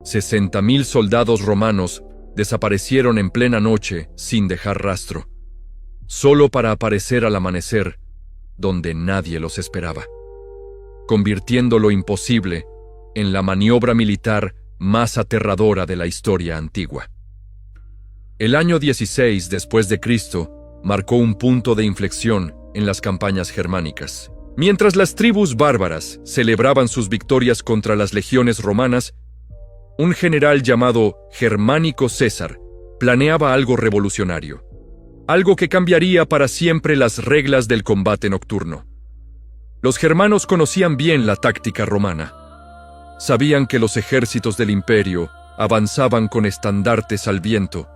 60.000 soldados romanos desaparecieron en plena noche sin dejar rastro, solo para aparecer al amanecer donde nadie los esperaba, convirtiendo lo imposible en la maniobra militar más aterradora de la historia antigua. El año 16 después de Cristo marcó un punto de inflexión en las campañas germánicas. Mientras las tribus bárbaras celebraban sus victorias contra las legiones romanas, un general llamado Germánico César planeaba algo revolucionario, algo que cambiaría para siempre las reglas del combate nocturno. Los germanos conocían bien la táctica romana. Sabían que los ejércitos del imperio avanzaban con estandartes al viento,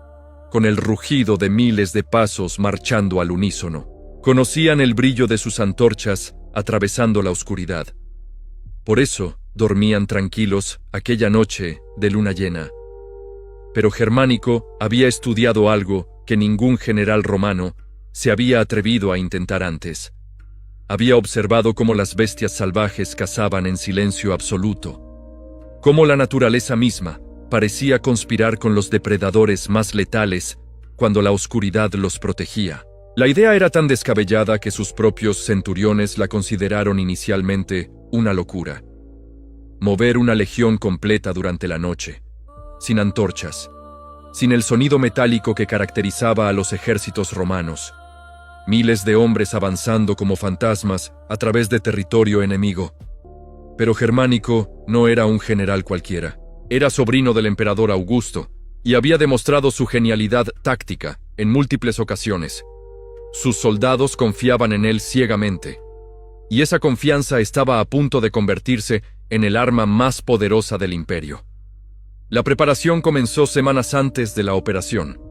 con el rugido de miles de pasos marchando al unísono. Conocían el brillo de sus antorchas atravesando la oscuridad. Por eso dormían tranquilos aquella noche de luna llena. Pero Germánico había estudiado algo que ningún general romano se había atrevido a intentar antes. Había observado cómo las bestias salvajes cazaban en silencio absoluto, cómo la naturaleza misma parecía conspirar con los depredadores más letales cuando la oscuridad los protegía. La idea era tan descabellada que sus propios centuriones la consideraron inicialmente una locura. Mover una legión completa durante la noche, sin antorchas, sin el sonido metálico que caracterizaba a los ejércitos romanos. Miles de hombres avanzando como fantasmas a través de territorio enemigo. Pero Germánico no era un general cualquiera. Era sobrino del emperador Augusto y había demostrado su genialidad táctica en múltiples ocasiones. Sus soldados confiaban en él ciegamente, y esa confianza estaba a punto de convertirse en el arma más poderosa del imperio. La preparación comenzó semanas antes de la operación.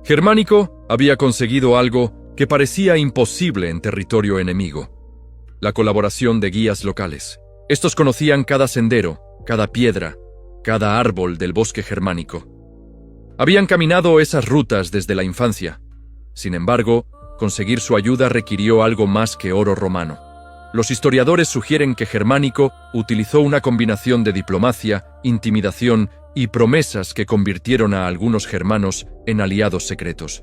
Germánico había conseguido algo que parecía imposible en territorio enemigo: la colaboración de guías locales. Estos conocían cada sendero, cada piedra, cada árbol del bosque germánico. Habían caminado esas rutas desde la infancia. Sin embargo, conseguir su ayuda requirió algo más que oro romano. Los historiadores sugieren que Germánico utilizó una combinación de diplomacia, intimidación y promesas que convirtieron a algunos germanos en aliados secretos.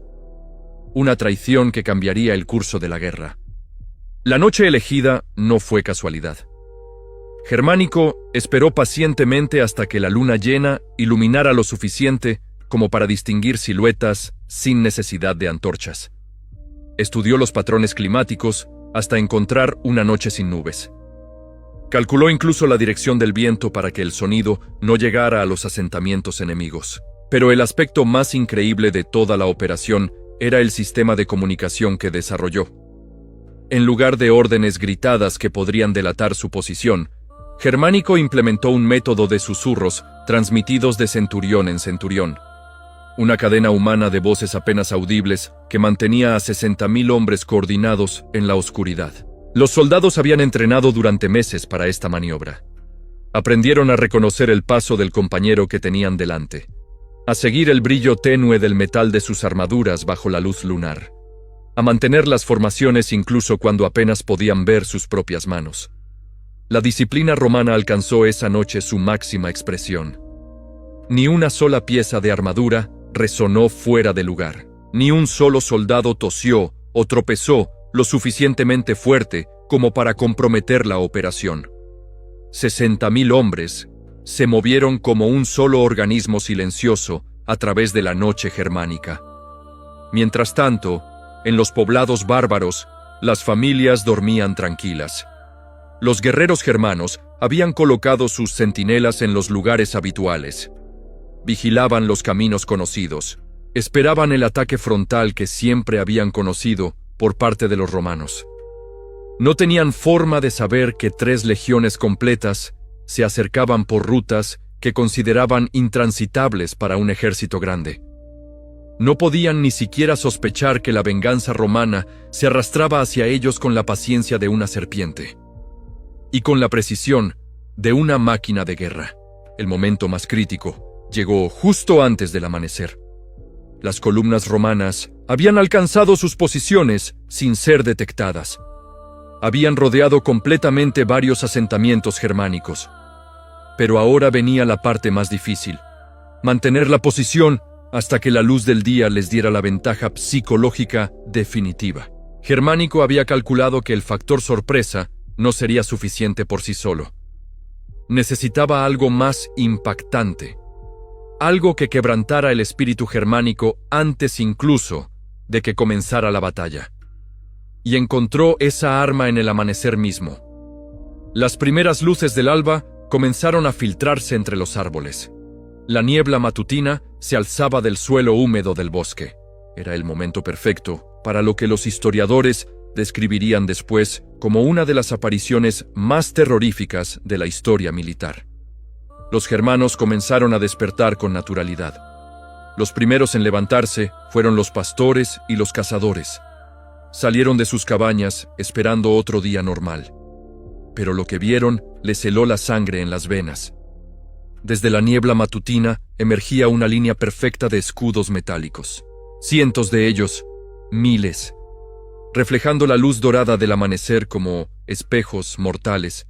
Una traición que cambiaría el curso de la guerra. La noche elegida no fue casualidad. Germánico esperó pacientemente hasta que la luna llena iluminara lo suficiente como para distinguir siluetas sin necesidad de antorchas. Estudió los patrones climáticos hasta encontrar una noche sin nubes. Calculó incluso la dirección del viento para que el sonido no llegara a los asentamientos enemigos. Pero el aspecto más increíble de toda la operación era el sistema de comunicación que desarrolló. En lugar de órdenes gritadas que podrían delatar su posición, Germánico implementó un método de susurros transmitidos de centurión en centurión. Una cadena humana de voces apenas audibles que mantenía a 60.000 hombres coordinados en la oscuridad. Los soldados habían entrenado durante meses para esta maniobra. Aprendieron a reconocer el paso del compañero que tenían delante, a seguir el brillo tenue del metal de sus armaduras bajo la luz lunar, a mantener las formaciones incluso cuando apenas podían ver sus propias manos. La disciplina romana alcanzó esa noche su máxima expresión. Ni una sola pieza de armadura resonó fuera de lugar. Ni un solo soldado tosió o tropezó lo suficientemente fuerte como para comprometer la operación. 60.000 hombres se movieron como un solo organismo silencioso a través de la noche germánica. Mientras tanto, en los poblados bárbaros, las familias dormían tranquilas. Los guerreros germanos habían colocado sus centinelas en los lugares habituales. Vigilaban los caminos conocidos. Esperaban el ataque frontal que siempre habían conocido por parte de los romanos. No tenían forma de saber que 3 legiones completas se acercaban por rutas que consideraban intransitables para un ejército grande. No podían ni siquiera sospechar que la venganza romana se arrastraba hacia ellos con la paciencia de una serpiente y con la precisión de una máquina de guerra. El momento más crítico llegó justo antes del amanecer. Las columnas romanas habían alcanzado sus posiciones sin ser detectadas. Habían rodeado completamente varios asentamientos germánicos. Pero ahora venía la parte más difícil: mantener la posición hasta que la luz del día les diera la ventaja psicológica definitiva. Germánico había calculado que el factor sorpresa no sería suficiente por sí solo. Necesitaba algo más impactante, algo que quebrantara el espíritu germánico antes incluso de que comenzara la batalla. Y encontró esa arma en el amanecer mismo. Las primeras luces del alba comenzaron a filtrarse entre los árboles. La niebla matutina se alzaba del suelo húmedo del bosque. Era el momento perfecto para lo que los historiadores describirían después como una de las apariciones más terroríficas de la historia militar. Los germanos comenzaron a despertar con naturalidad. Los primeros en levantarse fueron los pastores y los cazadores. Salieron de sus cabañas esperando otro día normal. Pero lo que vieron les heló la sangre en las venas. Desde la niebla matutina emergía una línea perfecta de escudos metálicos. Cientos de ellos, miles, reflejando la luz dorada del amanecer como espejos mortales.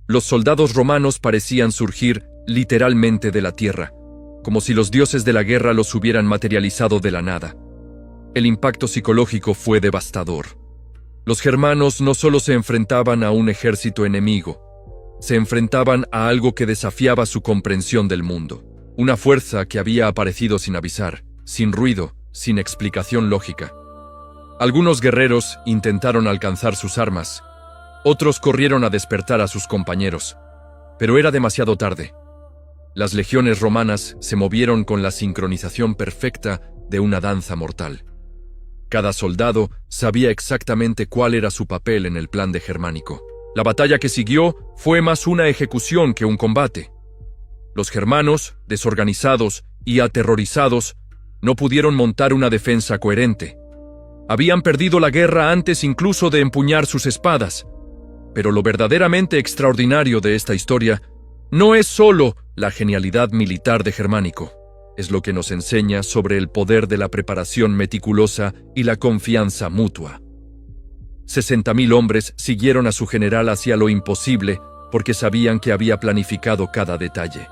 Los soldados romanos parecían surgir literalmente de la tierra, como si los dioses de la guerra los hubieran materializado de la nada. El impacto psicológico fue devastador. Los germanos no solo se enfrentaban a un ejército enemigo, se enfrentaban a algo que desafiaba su comprensión del mundo. Una fuerza que había aparecido sin avisar, sin ruido, sin explicación lógica. Algunos guerreros intentaron alcanzar sus armas. Otros corrieron a despertar a sus compañeros. Pero era demasiado tarde. Las legiones romanas se movieron con la sincronización perfecta de una danza mortal. Cada soldado sabía exactamente cuál era su papel en el plan de Germánico. La batalla que siguió fue más una ejecución que un combate. Los germanos, desorganizados y aterrorizados, no pudieron montar una defensa coherente. Habían perdido la guerra antes incluso de empuñar sus espadas. Pero lo verdaderamente extraordinario de esta historia no es solo la genialidad militar de Germánico, es lo que nos enseña sobre el poder de la preparación meticulosa y la confianza mutua. 60.000 hombres siguieron a su general hacia lo imposible porque sabían que había planificado cada detalle.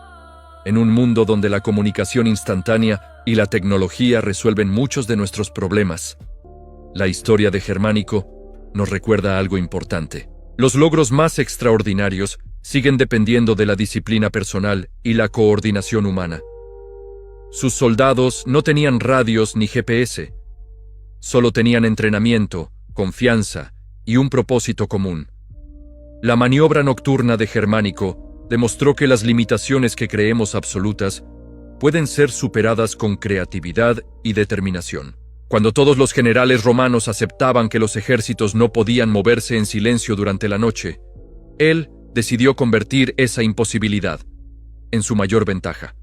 En un mundo donde la comunicación instantánea y la tecnología resuelven muchos de nuestros problemas, la historia de Germánico nos recuerda algo importante. Los logros más extraordinarios siguen dependiendo de la disciplina personal y la coordinación humana. Sus soldados no tenían radios ni GPS, solo tenían entrenamiento, confianza y un propósito común. La maniobra nocturna de Germánico demostró que las limitaciones que creemos absolutas pueden ser superadas con creatividad y determinación. Cuando todos los generales romanos aceptaban que los ejércitos no podían moverse en silencio durante la noche, él decidió convertir esa imposibilidad en su mayor ventaja.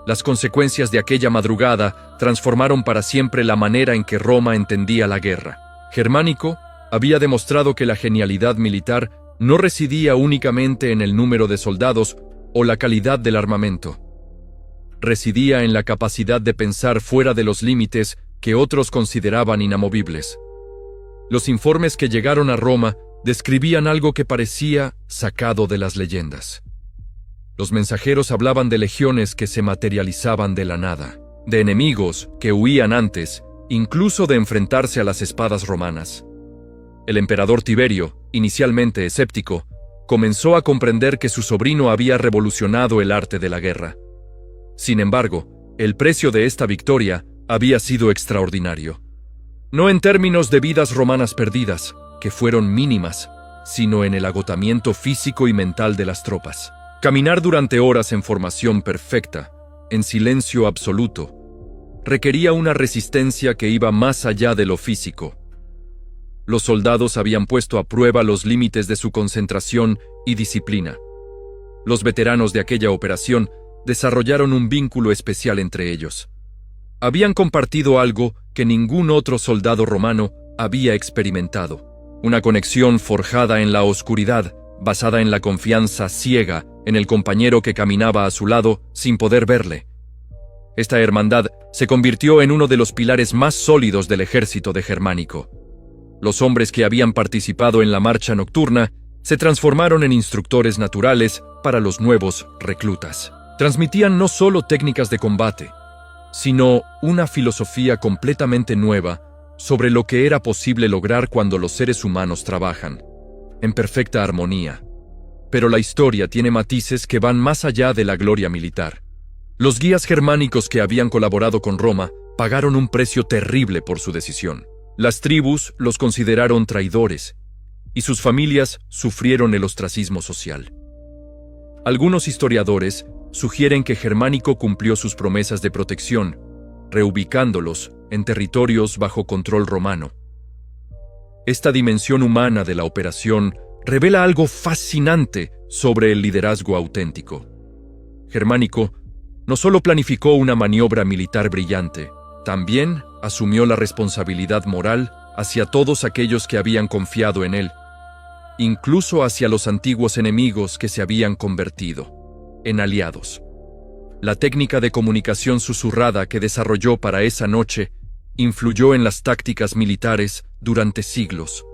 Las consecuencias de aquella madrugada transformaron para siempre la manera en que Roma entendía la guerra. Germánico había demostrado que la genialidad militar no residía únicamente en el número de soldados o la calidad del armamento. Residía en la capacidad de pensar fuera de los límites que otros consideraban inamovibles. Los informes que llegaron a Roma describían algo que parecía sacado de las leyendas. Los mensajeros hablaban de legiones que se materializaban de la nada, de enemigos que huían antes, incluso de enfrentarse a las espadas romanas. El emperador Tiberio, inicialmente escéptico, comenzó a comprender que su sobrino había revolucionado el arte de la guerra. Sin embargo, el precio de esta victoria había sido extraordinario. No en términos de vidas romanas perdidas, que fueron mínimas, sino en el agotamiento físico y mental de las tropas. Caminar durante horas en formación perfecta, en silencio absoluto, requería una resistencia que iba más allá de lo físico. Los soldados habían puesto a prueba los límites de su concentración y disciplina. Los veteranos de aquella operación desarrollaron un vínculo especial entre ellos. Habían compartido algo que ningún otro soldado romano había experimentado. Una conexión forjada en la oscuridad, basada en la confianza ciega en el compañero que caminaba a su lado sin poder verle. Esta hermandad se convirtió en uno de los pilares más sólidos del ejército de Germánico. Los hombres que habían participado en la marcha nocturna se transformaron en instructores naturales para los nuevos reclutas. Transmitían no solo técnicas de combate, sino una filosofía completamente nueva sobre lo que era posible lograr cuando los seres humanos trabajan en perfecta armonía. Pero la historia tiene matices que van más allá de la gloria militar. Los guías germánicos que habían colaborado con Roma pagaron un precio terrible por su decisión. Las tribus los consideraron traidores y sus familias sufrieron el ostracismo social. Algunos historiadores sugieren que Germánico cumplió sus promesas de protección, reubicándolos en territorios bajo control romano. Esta dimensión humana de la operación revela algo fascinante sobre el liderazgo auténtico. Germánico no solo planificó una maniobra militar brillante, también asumió la responsabilidad moral hacia todos aquellos que habían confiado en él, incluso hacia los antiguos enemigos que se habían convertido en aliados. La técnica de comunicación susurrada que desarrolló para esa noche influyó en las tácticas militares durante siglos.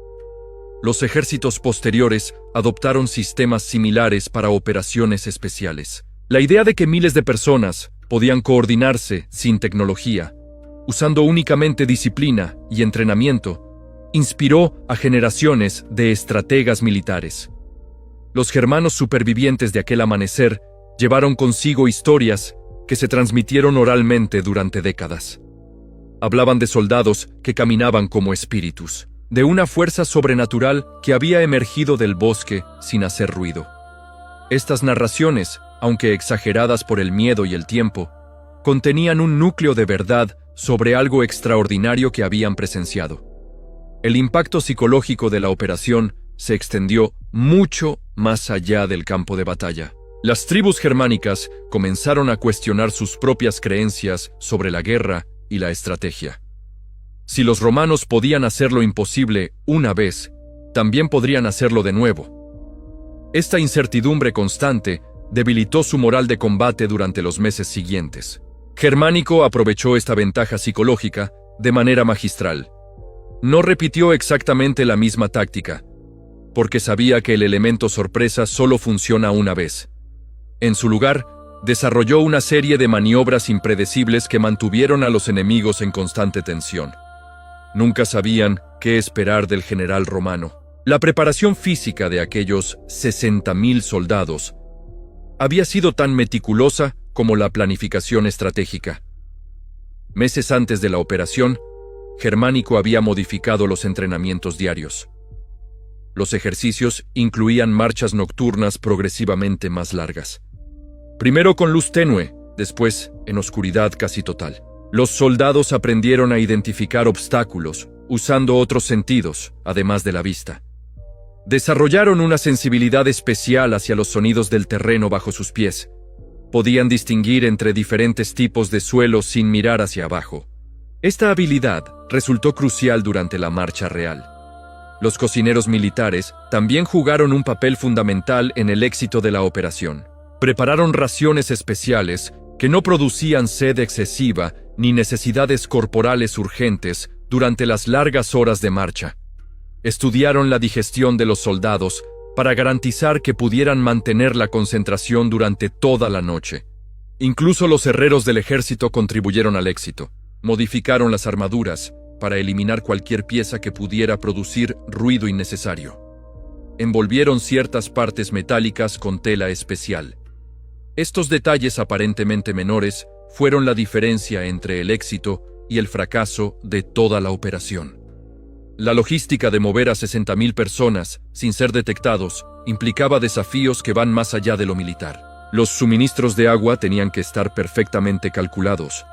Los ejércitos posteriores adoptaron sistemas similares para operaciones especiales. La idea de que miles de personas podían coordinarse sin tecnología, usando únicamente disciplina y entrenamiento, inspiró a generaciones de estrategas militares. Los germanos supervivientes de aquel amanecer llevaron consigo historias que se transmitieron oralmente durante décadas. Hablaban de soldados que caminaban como espíritus, de una fuerza sobrenatural que había emergido del bosque sin hacer ruido. Estas narraciones, aunque exageradas por el miedo y el tiempo, contenían un núcleo de verdad sobre algo extraordinario que habían presenciado. El impacto psicológico de la operación se extendió mucho más allá del campo de batalla. Las tribus germánicas comenzaron a cuestionar sus propias creencias sobre la guerra y la estrategia. Si los romanos podían hacer lo imposible una vez, también podrían hacerlo de nuevo. Esta incertidumbre constante debilitó su moral de combate durante los meses siguientes. Germánico aprovechó esta ventaja psicológica de manera magistral. No repitió exactamente la misma táctica, porque sabía que el elemento sorpresa solo funciona una vez. En su lugar, desarrolló una serie de maniobras impredecibles que mantuvieron a los enemigos en constante tensión. Nunca sabían qué esperar del general romano. La preparación física de aquellos 60.000 soldados había sido tan meticulosa como la planificación estratégica. Meses antes de la operación, Germánico había modificado los entrenamientos diarios. Los ejercicios incluían marchas nocturnas progresivamente más largas. Primero con luz tenue, después en oscuridad casi total. Los soldados aprendieron a identificar obstáculos, usando otros sentidos, además de la vista. Desarrollaron una sensibilidad especial hacia los sonidos del terreno bajo sus pies. Podían distinguir entre diferentes tipos de suelo sin mirar hacia abajo. Esta habilidad resultó crucial durante la marcha real. Los cocineros militares también jugaron un papel fundamental en el éxito de la operación. Prepararon raciones especiales que no producían sed excesiva ni necesidades corporales urgentes durante las largas horas de marcha. Estudiaron la digestión de los soldados para garantizar que pudieran mantener la concentración durante toda la noche. Incluso los herreros del ejército contribuyeron al éxito. Modificaron las armaduras para eliminar cualquier pieza que pudiera producir ruido innecesario. Envolvieron ciertas partes metálicas con tela especial. Estos detalles aparentemente menores fueron la diferencia entre el éxito y el fracaso de toda la operación. La logística de mover a 60.000 personas sin ser detectados implicaba desafíos que van más allá de lo militar. Los suministros de agua tenían que estar perfectamente calculados.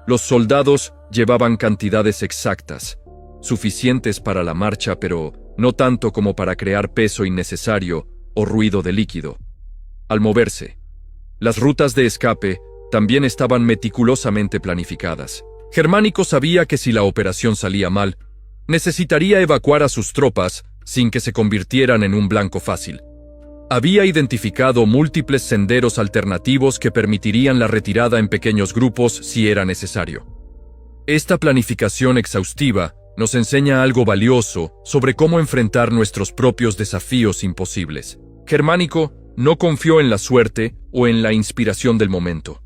Los soldados llevaban cantidades exactas, suficientes para la marcha, pero no tanto como para crear peso innecesario o ruido de líquido. Al moverse, las rutas de escape también estaban meticulosamente planificadas. Germánico sabía que si la operación salía mal, necesitaría evacuar a sus tropas sin que se convirtieran en un blanco fácil. Había identificado múltiples senderos alternativos que permitirían la retirada en pequeños grupos si era necesario. Esta planificación exhaustiva Nos enseña algo valioso sobre cómo enfrentar nuestros propios desafíos imposibles. Germánico no confió en la suerte o en la inspiración del momento.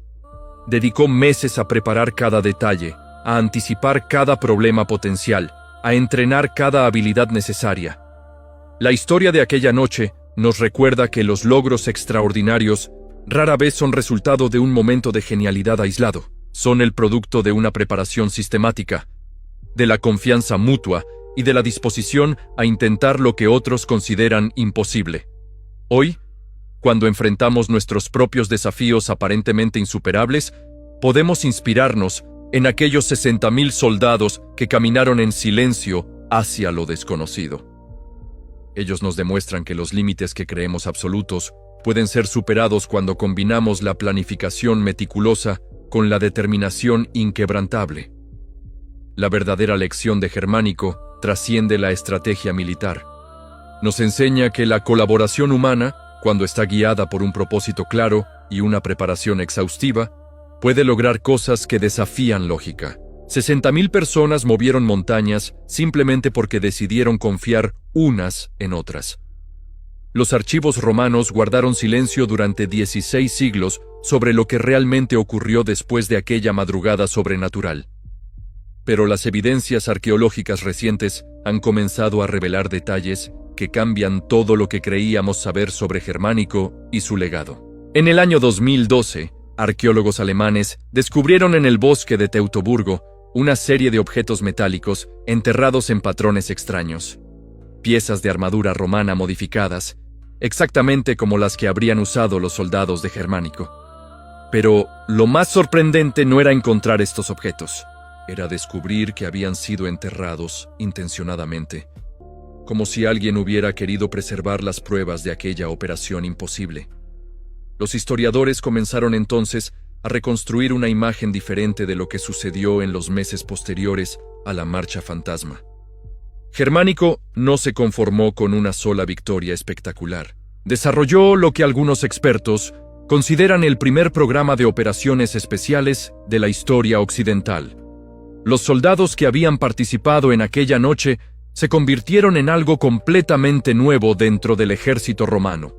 Dedicó meses a preparar cada detalle, a anticipar cada problema potencial, a entrenar cada habilidad necesaria. La historia de aquella noche nos recuerda que los logros extraordinarios rara vez son resultado de un momento de genialidad aislado. Son el producto de una preparación sistemática, de la confianza mutua y de la disposición a intentar lo que otros consideran imposible. Hoy, cuando enfrentamos nuestros propios desafíos aparentemente insuperables, podemos inspirarnos en aquellos 60,000 soldados que caminaron en silencio hacia lo desconocido. Ellos nos demuestran que los límites que creemos absolutos pueden ser superados cuando combinamos la planificación meticulosa con la determinación inquebrantable. La verdadera lección de Germánico trasciende la estrategia militar. Nos enseña que la colaboración humana, cuando está guiada por un propósito claro y una preparación exhaustiva, puede lograr cosas que desafían lógica. 60,000 personas movieron montañas simplemente porque decidieron confiar unas en otras. Los archivos romanos guardaron silencio durante 16 siglos sobre lo que realmente ocurrió después de aquella madrugada sobrenatural. Pero las evidencias arqueológicas recientes han comenzado a revelar detalles que cambian todo lo que creíamos saber sobre Germánico y su legado. En el año 2012, arqueólogos alemanes descubrieron en el bosque de Teutoburgo una serie de objetos metálicos enterrados en patrones extraños. Piezas de armadura romana modificadas, exactamente como las que habrían usado los soldados de Germánico. Pero lo más sorprendente no era encontrar estos objetos. Era descubrir que habían sido enterrados intencionadamente, como si alguien hubiera querido preservar las pruebas de aquella operación imposible. Los historiadores comenzaron entonces a reconstruir una imagen diferente de lo que sucedió en los meses posteriores a la Marcha Fantasma. Germánico no se conformó con una sola victoria espectacular. Desarrolló lo que algunos expertos consideran el primer programa de operaciones especiales de la historia occidental. Los soldados que habían participado en aquella noche se convirtieron en algo completamente nuevo dentro del ejército romano.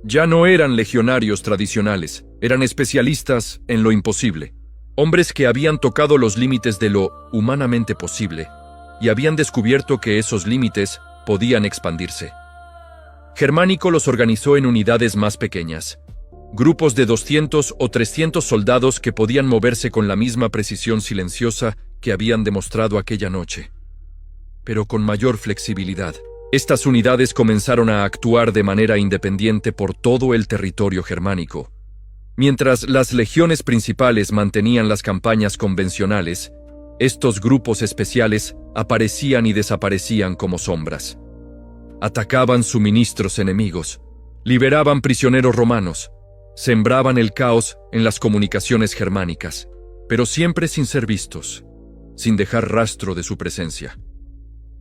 Ya no eran legionarios tradicionales, eran especialistas en lo imposible. Hombres que habían tocado los límites de lo humanamente posible y habían descubierto que esos límites podían expandirse. Germánico los organizó en unidades más pequeñas, grupos de 200 o 300 soldados que podían moverse con la misma precisión silenciosa que habían demostrado aquella noche, pero con mayor flexibilidad. Estas unidades comenzaron a actuar de manera independiente por todo el territorio germánico. Mientras las legiones principales mantenían las campañas convencionales, estos grupos especiales aparecían y desaparecían como sombras. Atacaban suministros enemigos, liberaban prisioneros romanos, sembraban el caos en las comunicaciones germánicas, pero siempre sin ser vistos, sin dejar rastro de su presencia.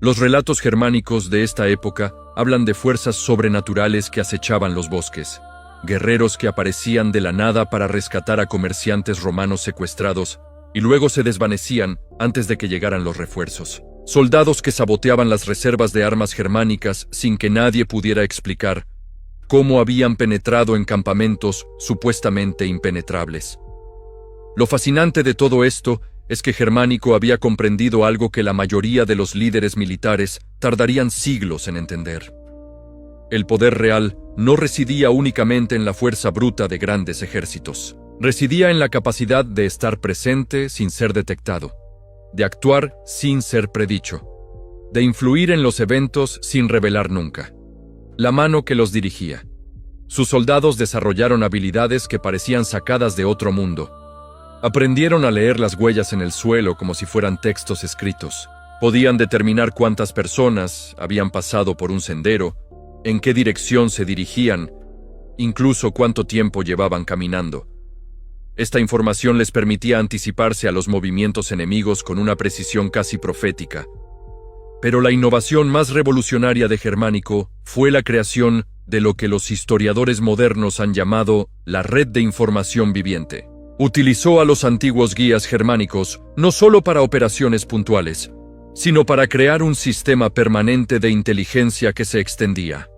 Los relatos germánicos de esta época hablan de fuerzas sobrenaturales que acechaban los bosques, guerreros que aparecían de la nada para rescatar a comerciantes romanos secuestrados y luego se desvanecían antes de que llegaran los refuerzos. Soldados que saboteaban las reservas de armas germánicas sin que nadie pudiera explicar cómo habían penetrado en campamentos supuestamente impenetrables. Lo fascinante de todo esto es que Germánico había comprendido algo que la mayoría de los líderes militares tardarían siglos en entender. El poder real no residía únicamente en la fuerza bruta de grandes ejércitos. Residía en la capacidad de estar presente sin ser detectado, de actuar sin ser predicho, de influir en los eventos sin revelar nunca. La mano que los dirigía. Sus soldados desarrollaron habilidades que parecían sacadas de otro mundo. Aprendieron a leer las huellas en el suelo como si fueran textos escritos. Podían determinar cuántas personas habían pasado por un sendero, en qué dirección se dirigían, incluso cuánto tiempo llevaban caminando. Esta información les permitía anticiparse a los movimientos enemigos con una precisión casi profética. Pero la innovación más revolucionaria de Germánico fue la creación de lo que los historiadores modernos han llamado la red de información viviente. Utilizó a los antiguos guías germánicos no solo para operaciones puntuales, sino para crear un sistema permanente de inteligencia que se extendía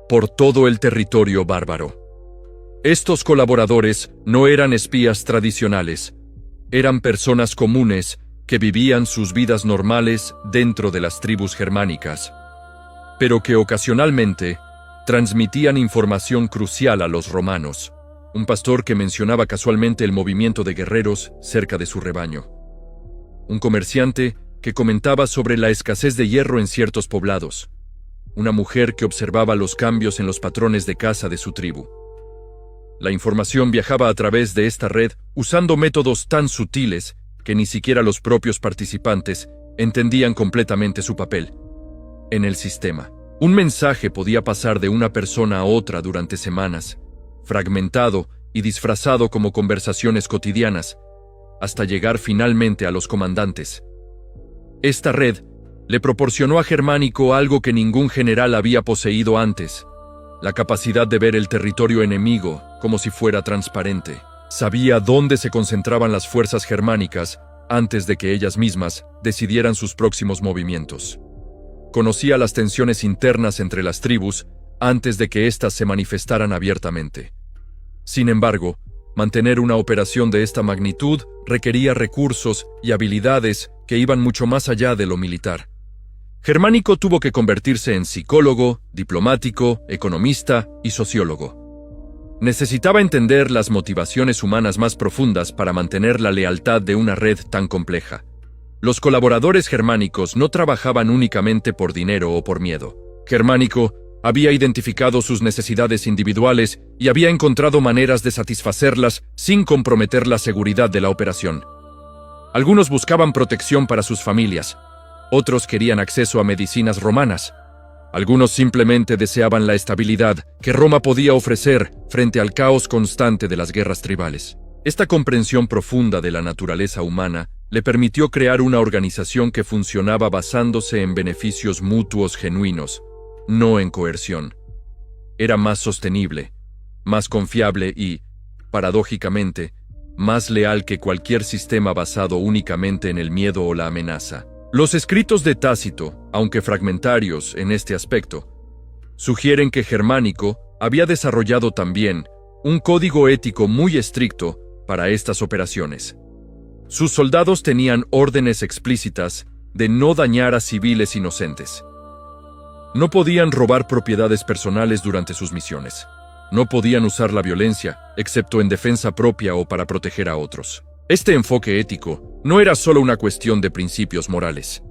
por todo el territorio bárbaro. Estos colaboradores no eran espías tradicionales, eran personas comunes que vivían sus vidas normales dentro de las tribus germánicas, pero que ocasionalmente transmitían información crucial a los romanos. Un pastor que mencionaba casualmente el movimiento de guerreros cerca de su rebaño. Un comerciante que comentaba sobre la escasez de hierro en ciertos poblados. Una mujer que observaba los cambios en los patrones de caza de su tribu. La información viajaba a través de esta red usando métodos tan sutiles que ni siquiera los propios participantes entendían completamente su papel en el sistema. Un mensaje podía pasar de una persona a otra durante semanas, fragmentado y disfrazado como conversaciones cotidianas, hasta llegar finalmente a los comandantes. Esta red le proporcionó a Germánico algo que ningún general había poseído antes: la capacidad de ver el territorio enemigo como si fuera transparente. Sabía dónde se concentraban las fuerzas germánicas antes de que ellas mismas decidieran sus próximos movimientos. Conocía las tensiones internas entre las tribus antes de que éstas se manifestaran abiertamente. Sin embargo, mantener una operación de esta magnitud requería recursos y habilidades que iban mucho más allá de lo militar. Germánico tuvo que convertirse en psicólogo, diplomático, economista y sociólogo. Necesitaba entender las motivaciones humanas más profundas para mantener la lealtad de una red tan compleja. Los colaboradores germánicos no trabajaban únicamente por dinero o por miedo. Germánico había identificado sus necesidades individuales y había encontrado maneras de satisfacerlas sin comprometer la seguridad de la operación. Algunos buscaban protección para sus familias, otros querían acceso a medicinas romanas, algunos simplemente deseaban la estabilidad que Roma podía ofrecer frente al caos constante de las guerras tribales. Esta comprensión profunda de la naturaleza humana le permitió crear una organización que funcionaba basándose en beneficios mutuos genuinos, no en coerción. Era más sostenible, más confiable y, paradójicamente, más leal que cualquier sistema basado únicamente en el miedo o la amenaza. Los escritos de Tácito, aunque fragmentarios en este aspecto, sugieren que Germánico había desarrollado también un código ético muy estricto para estas operaciones. Sus soldados tenían órdenes explícitas de no dañar a civiles inocentes. No podían robar propiedades personales durante sus misiones. No podían usar la violencia, excepto en defensa propia o para proteger a otros. Este enfoque ético no era solo una cuestión de principios morales.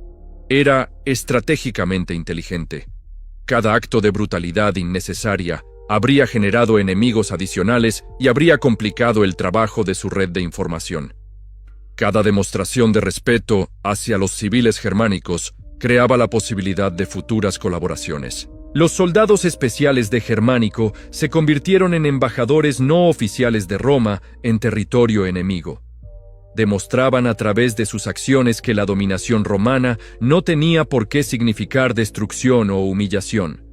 Era estratégicamente inteligente. Cada acto de brutalidad innecesaria habría generado enemigos adicionales y habría complicado el trabajo de su red de información. Cada demostración de respeto hacia los civiles germánicos creaba la posibilidad de futuras colaboraciones. Los soldados especiales de Germánico se convirtieron en embajadores no oficiales de Roma en territorio enemigo. Demostraban a través de sus acciones que la dominación romana no tenía por qué significar destrucción o humillación.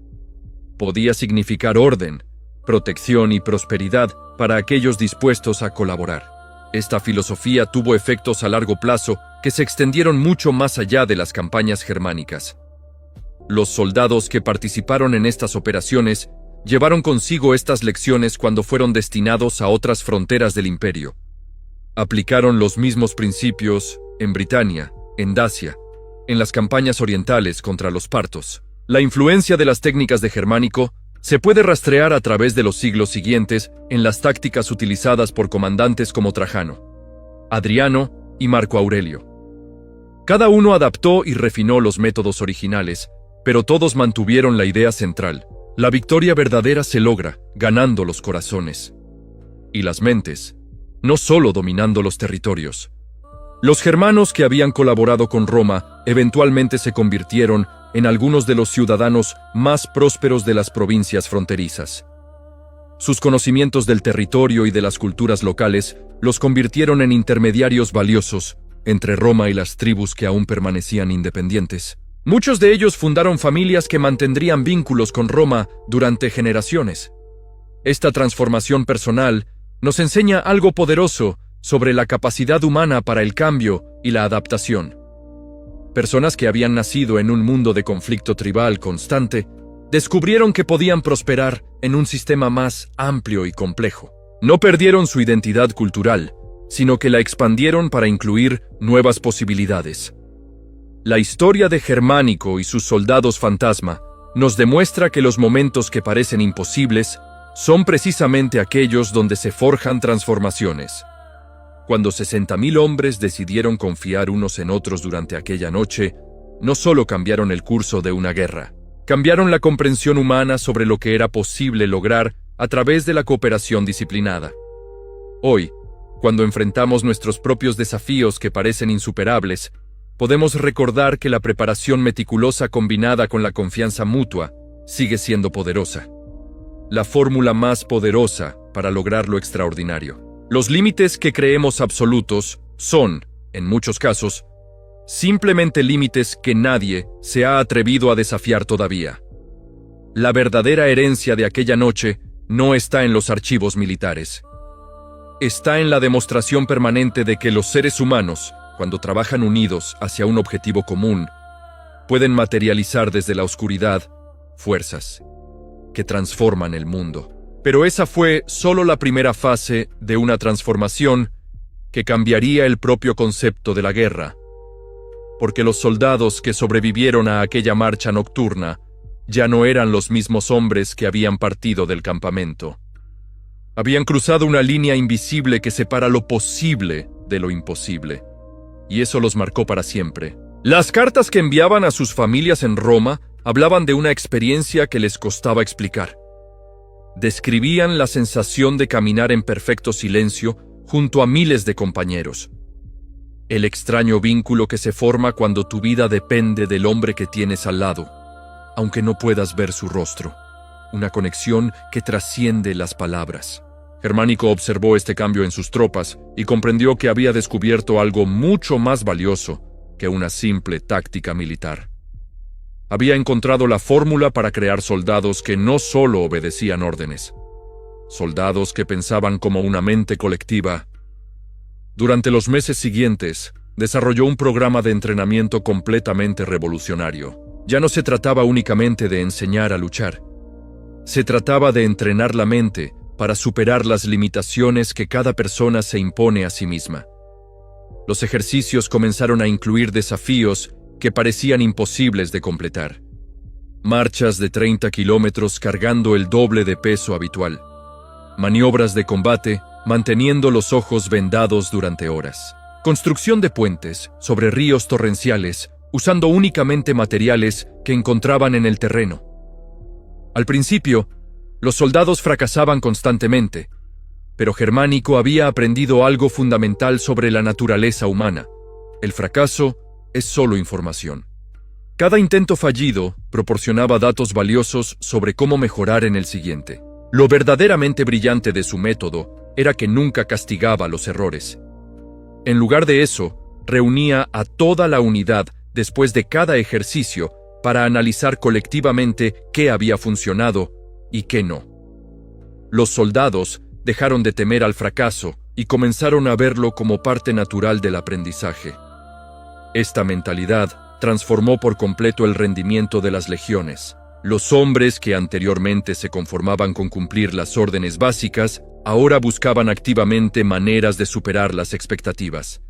Podía significar orden, protección y prosperidad para aquellos dispuestos a colaborar. Esta filosofía tuvo efectos a largo plazo que se extendieron mucho más allá de las campañas germánicas. Los soldados que participaron en estas operaciones llevaron consigo estas lecciones cuando fueron destinados a otras fronteras del imperio. Aplicaron los mismos principios en Britania, en Dacia, en las campañas orientales contra los partos. La influencia de las técnicas de Germánico se puede rastrear a través de los siglos siguientes en las tácticas utilizadas por comandantes como Trajano, Adriano y Marco Aurelio. Cada uno adaptó y refinó los métodos originales, pero todos mantuvieron la idea central: la victoria verdadera se logra ganando los corazones y las mentes, no solo dominando los territorios. Los germanos que habían colaborado con Roma eventualmente se convirtieron en algunos de los ciudadanos más prósperos de las provincias fronterizas. Sus conocimientos del territorio y de las culturas locales los convirtieron en intermediarios valiosos entre Roma y las tribus que aún permanecían independientes. Muchos de ellos fundaron familias que mantendrían vínculos con Roma durante generaciones. Esta transformación personal nos enseña algo poderoso sobre la capacidad humana para el cambio y la adaptación. personas que habían nacido en un mundo de conflicto tribal constante, descubrieron que podían prosperar en un sistema más amplio y complejo. No perdieron su identidad cultural, sino que la expandieron para incluir nuevas posibilidades. La historia de Germánico y sus soldados fantasma nos demuestra que los momentos que parecen imposibles son precisamente aquellos donde se forjan transformaciones. Cuando 60.000 hombres decidieron confiar unos en otros durante aquella noche, no solo cambiaron el curso de una guerra, cambiaron la comprensión humana sobre lo que era posible lograr a través de la cooperación disciplinada. Hoy, cuando enfrentamos nuestros propios desafíos que parecen insuperables, podemos recordar que la preparación meticulosa combinada con la confianza mutua sigue siendo poderosa. La fórmula más poderosa para lograr lo extraordinario. Los límites que creemos absolutos son, en muchos casos, simplemente límites que nadie se ha atrevido a desafiar todavía. La verdadera herencia de aquella noche no está en los archivos militares. Está en la demostración permanente de que los seres humanos, cuando trabajan unidos hacia un objetivo común, pueden materializar desde la oscuridad fuerzas que transforman el mundo. Pero esa fue solo la primera fase de una transformación que cambiaría el propio concepto de la guerra, porque los soldados que sobrevivieron a aquella marcha nocturna ya no eran los mismos hombres que habían partido del campamento. Habían cruzado una línea invisible que separa lo posible de lo imposible, y eso los marcó para siempre. Las cartas que enviaban a sus familias en Roma hablaban de una experiencia que les costaba explicar. Describían la sensación de caminar en perfecto silencio junto a miles de compañeros. El extraño vínculo que se forma cuando tu vida depende del hombre que tienes al lado, aunque no puedas ver su rostro. Una conexión que trasciende las palabras. Germánico observó este cambio en sus tropas y comprendió que había descubierto algo mucho más valioso que una simple táctica militar. Había encontrado la fórmula para crear soldados que no solo obedecían órdenes, soldados que pensaban como una mente colectiva. Durante los meses siguientes, desarrolló un programa de entrenamiento completamente revolucionario. Ya no se trataba únicamente de enseñar a luchar. Se trataba de entrenar la mente para superar las limitaciones que cada persona se impone a sí misma. Los ejercicios comenzaron a incluir desafíos que parecían imposibles de completar. Marchas de 30 kilómetros cargando el doble de peso habitual. Maniobras de combate manteniendo los ojos vendados durante horas. Construcción de puentes sobre ríos torrenciales usando únicamente materiales que encontraban en el terreno. Al principio, los soldados fracasaban constantemente, pero Germánico había aprendido algo fundamental sobre la naturaleza humana. El fracaso es solo información. Cada intento fallido proporcionaba datos valiosos sobre cómo mejorar en el siguiente. Lo verdaderamente brillante de su método era que nunca castigaba los errores. En lugar de eso, reunía a toda la unidad después de cada ejercicio para analizar colectivamente qué había funcionado y qué no. Los soldados dejaron de temer al fracaso y comenzaron a verlo como parte natural del aprendizaje. Esta mentalidad transformó por completo el rendimiento de las legiones. Los hombres que anteriormente se conformaban con cumplir las órdenes básicas, ahora buscaban activamente maneras de superar las expectativas.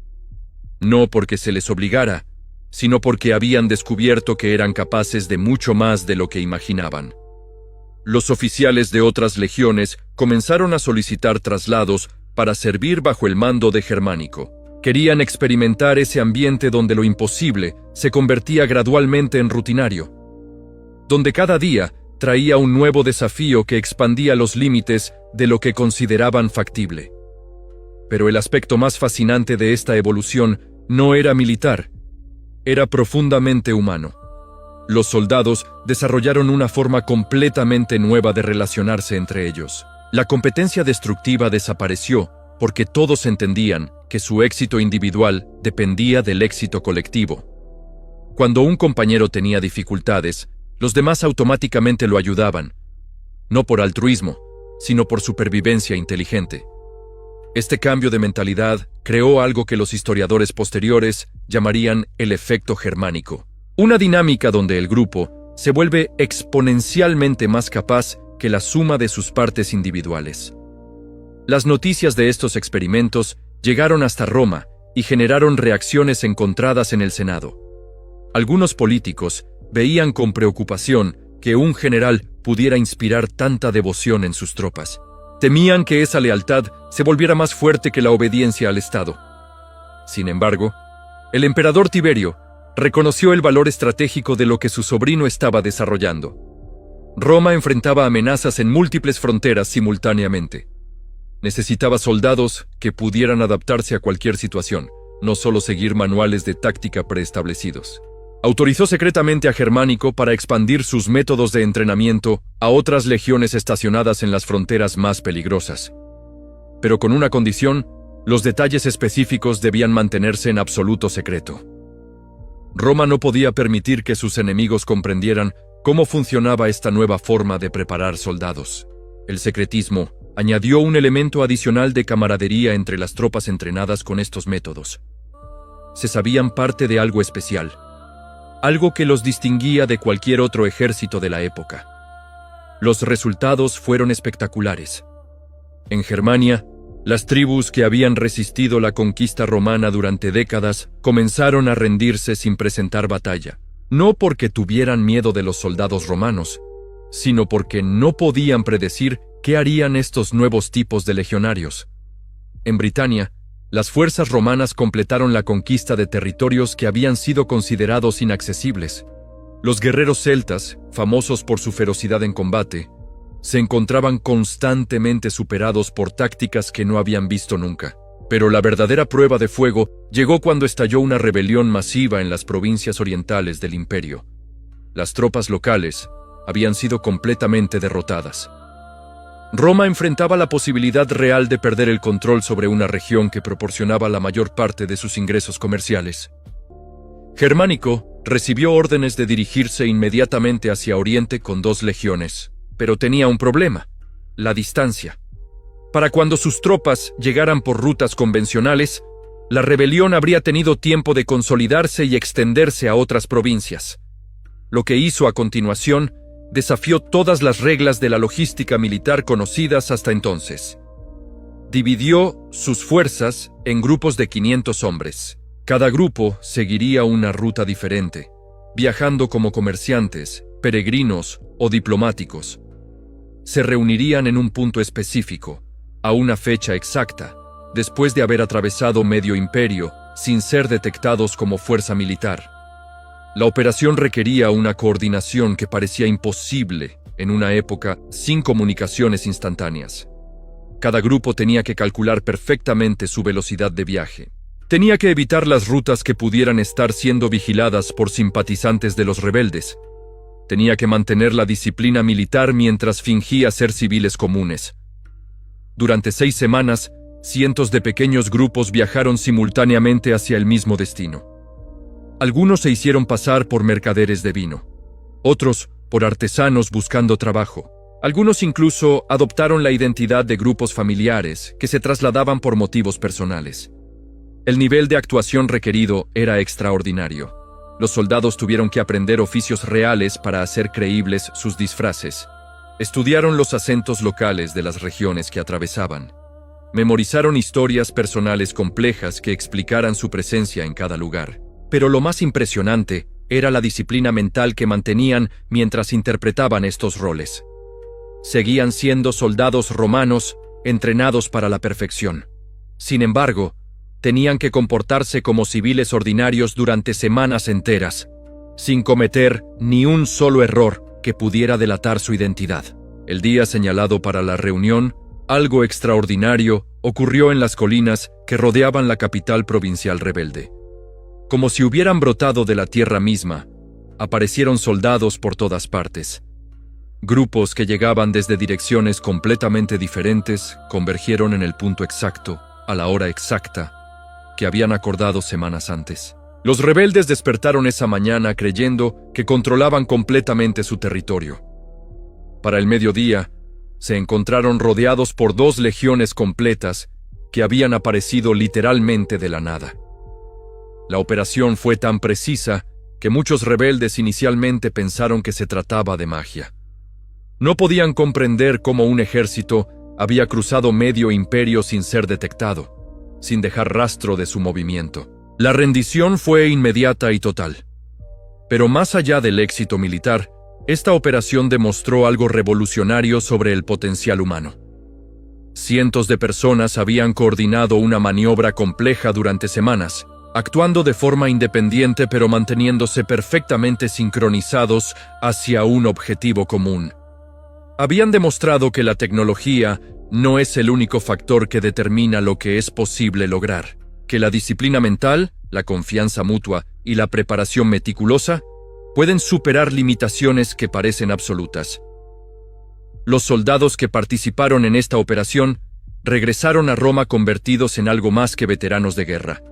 No porque se les obligara, sino porque habían descubierto que eran capaces de mucho más de lo que imaginaban. Los oficiales de otras legiones comenzaron a solicitar traslados para servir bajo el mando de Germánico. Querían experimentar ese ambiente donde lo imposible se convertía gradualmente en rutinario, donde cada día traía un nuevo desafío que expandía los límites de lo que consideraban factible. Pero el aspecto más fascinante de esta evolución no era militar, era profundamente humano. Los soldados desarrollaron una forma completamente nueva de relacionarse entre ellos. La competencia destructiva desapareció porque todos entendían que su éxito individual dependía del éxito colectivo. Cuando un compañero tenía dificultades, los demás automáticamente lo ayudaban, no por altruismo, sino por supervivencia inteligente. Este cambio de mentalidad creó algo que los historiadores posteriores llamarían el efecto germánico, una dinámica donde el grupo se vuelve exponencialmente más capaz que la suma de sus partes individuales. Las noticias de estos experimentos llegaron hasta Roma y generaron reacciones encontradas en el Senado. Algunos políticos veían con preocupación que un general pudiera inspirar tanta devoción en sus tropas. Temían que esa lealtad se volviera más fuerte que la obediencia al Estado. Sin embargo, el emperador Tiberio reconoció el valor estratégico de lo que su sobrino estaba desarrollando. Roma enfrentaba amenazas en múltiples fronteras simultáneamente. Necesitaba soldados que pudieran adaptarse a cualquier situación, no solo seguir manuales de táctica preestablecidos. Autorizó secretamente a Germánico para expandir sus métodos de entrenamiento a otras legiones estacionadas en las fronteras más peligrosas. Pero con una condición: los detalles específicos debían mantenerse en absoluto secreto. Roma no podía permitir que sus enemigos comprendieran cómo funcionaba esta nueva forma de preparar soldados. El secretismo añadió un elemento adicional de camaradería entre las tropas entrenadas con estos métodos. Se sabían parte de algo especial, algo que los distinguía de cualquier otro ejército de la época. Los resultados fueron espectaculares. En Germania, las tribus que habían resistido la conquista romana durante décadas comenzaron a rendirse sin presentar batalla, no porque tuvieran miedo de los soldados romanos, sino porque no podían predecir qué harían estos nuevos tipos de legionarios. En Britania, las fuerzas romanas completaron la conquista de territorios que habían sido considerados inaccesibles. Los guerreros celtas, famosos por su ferocidad en combate, se encontraban constantemente superados por tácticas que no habían visto nunca. Pero la verdadera prueba de fuego llegó cuando estalló una rebelión masiva en las provincias orientales del imperio. Las tropas locales habían sido completamente derrotadas. Roma enfrentaba la posibilidad real de perder el control sobre una región que proporcionaba la mayor parte de sus ingresos comerciales. Germánico recibió órdenes de dirigirse inmediatamente hacia Oriente con 2 legiones, pero tenía un problema: la distancia. Para cuando sus tropas llegaran por rutas convencionales, la rebelión habría tenido tiempo de consolidarse y extenderse a otras provincias. Lo que hizo a continuación desafió todas las reglas de la logística militar conocidas hasta entonces. Dividió sus fuerzas en grupos de 500 hombres. Cada grupo seguiría una ruta diferente, viajando como comerciantes, peregrinos o diplomáticos. Se reunirían en un punto específico, a una fecha exacta, después de haber atravesado medio imperio, sin ser detectados como fuerza militar. La operación requería una coordinación que parecía imposible en una época sin comunicaciones instantáneas. Cada grupo tenía que calcular perfectamente su velocidad de viaje. Tenía que evitar las rutas que pudieran estar siendo vigiladas por simpatizantes de los rebeldes. Tenía que mantener la disciplina militar mientras fingía ser civiles comunes. Durante 6 semanas, cientos de pequeños grupos viajaron simultáneamente hacia el mismo destino. Algunos se hicieron pasar por mercaderes de vino, otros por artesanos buscando trabajo. Algunos incluso adoptaron la identidad de grupos familiares que se trasladaban por motivos personales. El nivel de actuación requerido era extraordinario. Los soldados tuvieron que aprender oficios reales para hacer creíbles sus disfraces. Estudiaron los acentos locales de las regiones que atravesaban. Memorizaron historias personales complejas que explicaran su presencia en cada lugar. Pero lo más impresionante era la disciplina mental que mantenían mientras interpretaban estos roles. Seguían siendo soldados romanos entrenados para la perfección. Sin embargo, tenían que comportarse como civiles ordinarios durante semanas enteras, sin cometer ni un solo error que pudiera delatar su identidad. El día señalado para la reunión, algo extraordinario ocurrió en las colinas que rodeaban la capital provincial rebelde. Como si hubieran brotado de la tierra misma, aparecieron soldados por todas partes. Grupos que llegaban desde direcciones completamente diferentes convergieron en el punto exacto, a la hora exacta, que habían acordado semanas antes. Los rebeldes despertaron esa mañana creyendo que controlaban completamente su territorio. Para el mediodía, se encontraron rodeados por 2 legiones completas que habían aparecido literalmente de la nada. La operación fue tan precisa que muchos rebeldes inicialmente pensaron que se trataba de magia. No podían comprender cómo un ejército había cruzado medio imperio sin ser detectado, sin dejar rastro de su movimiento. La rendición fue inmediata y total. Pero más allá del éxito militar, esta operación demostró algo revolucionario sobre el potencial humano. Cientos de personas habían coordinado una maniobra compleja durante semanas, actuando de forma independiente pero manteniéndose perfectamente sincronizados hacia un objetivo común. Habían demostrado que la tecnología no es el único factor que determina lo que es posible lograr, que la disciplina mental, la confianza mutua y la preparación meticulosa pueden superar limitaciones que parecen absolutas. Los soldados que participaron en esta operación regresaron a Roma convertidos en algo más que veteranos de guerra.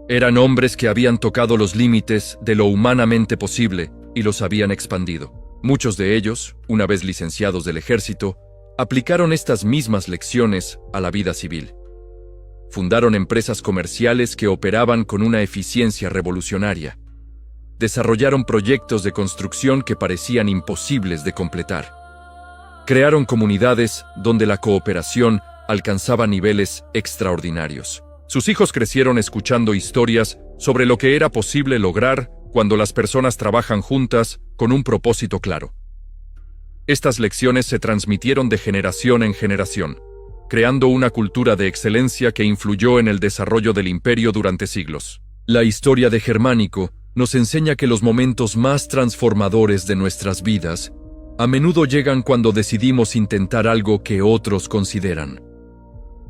Eran hombres que habían tocado los límites de lo humanamente posible y los habían expandido. Muchos de ellos, una vez licenciados del ejército, aplicaron estas mismas lecciones a la vida civil. Fundaron empresas comerciales que operaban con una eficiencia revolucionaria. Desarrollaron proyectos de construcción que parecían imposibles de completar. Crearon comunidades donde la cooperación alcanzaba niveles extraordinarios. Sus hijos crecieron escuchando historias sobre lo que era posible lograr cuando las personas trabajan juntas con un propósito claro. Estas lecciones se transmitieron de generación en generación, creando una cultura de excelencia que influyó en el desarrollo del imperio durante siglos. La historia de Germánico nos enseña que los momentos más transformadores de nuestras vidas a menudo llegan cuando decidimos intentar algo que otros consideran,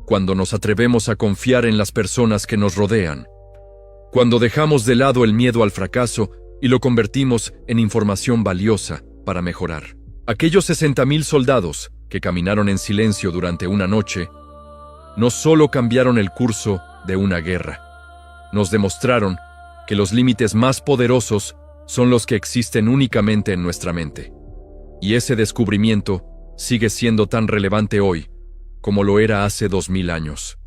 cuando nos atrevemos a confiar en las personas que nos rodean, cuando dejamos de lado el miedo al fracaso y lo convertimos en información valiosa para mejorar. Aquellos 60.000 soldados que caminaron en silencio durante una noche no solo cambiaron el curso de una guerra, nos demostraron que los límites más poderosos son los que existen únicamente en nuestra mente. Y ese descubrimiento sigue siendo tan relevante hoy como lo era hace 2000 años.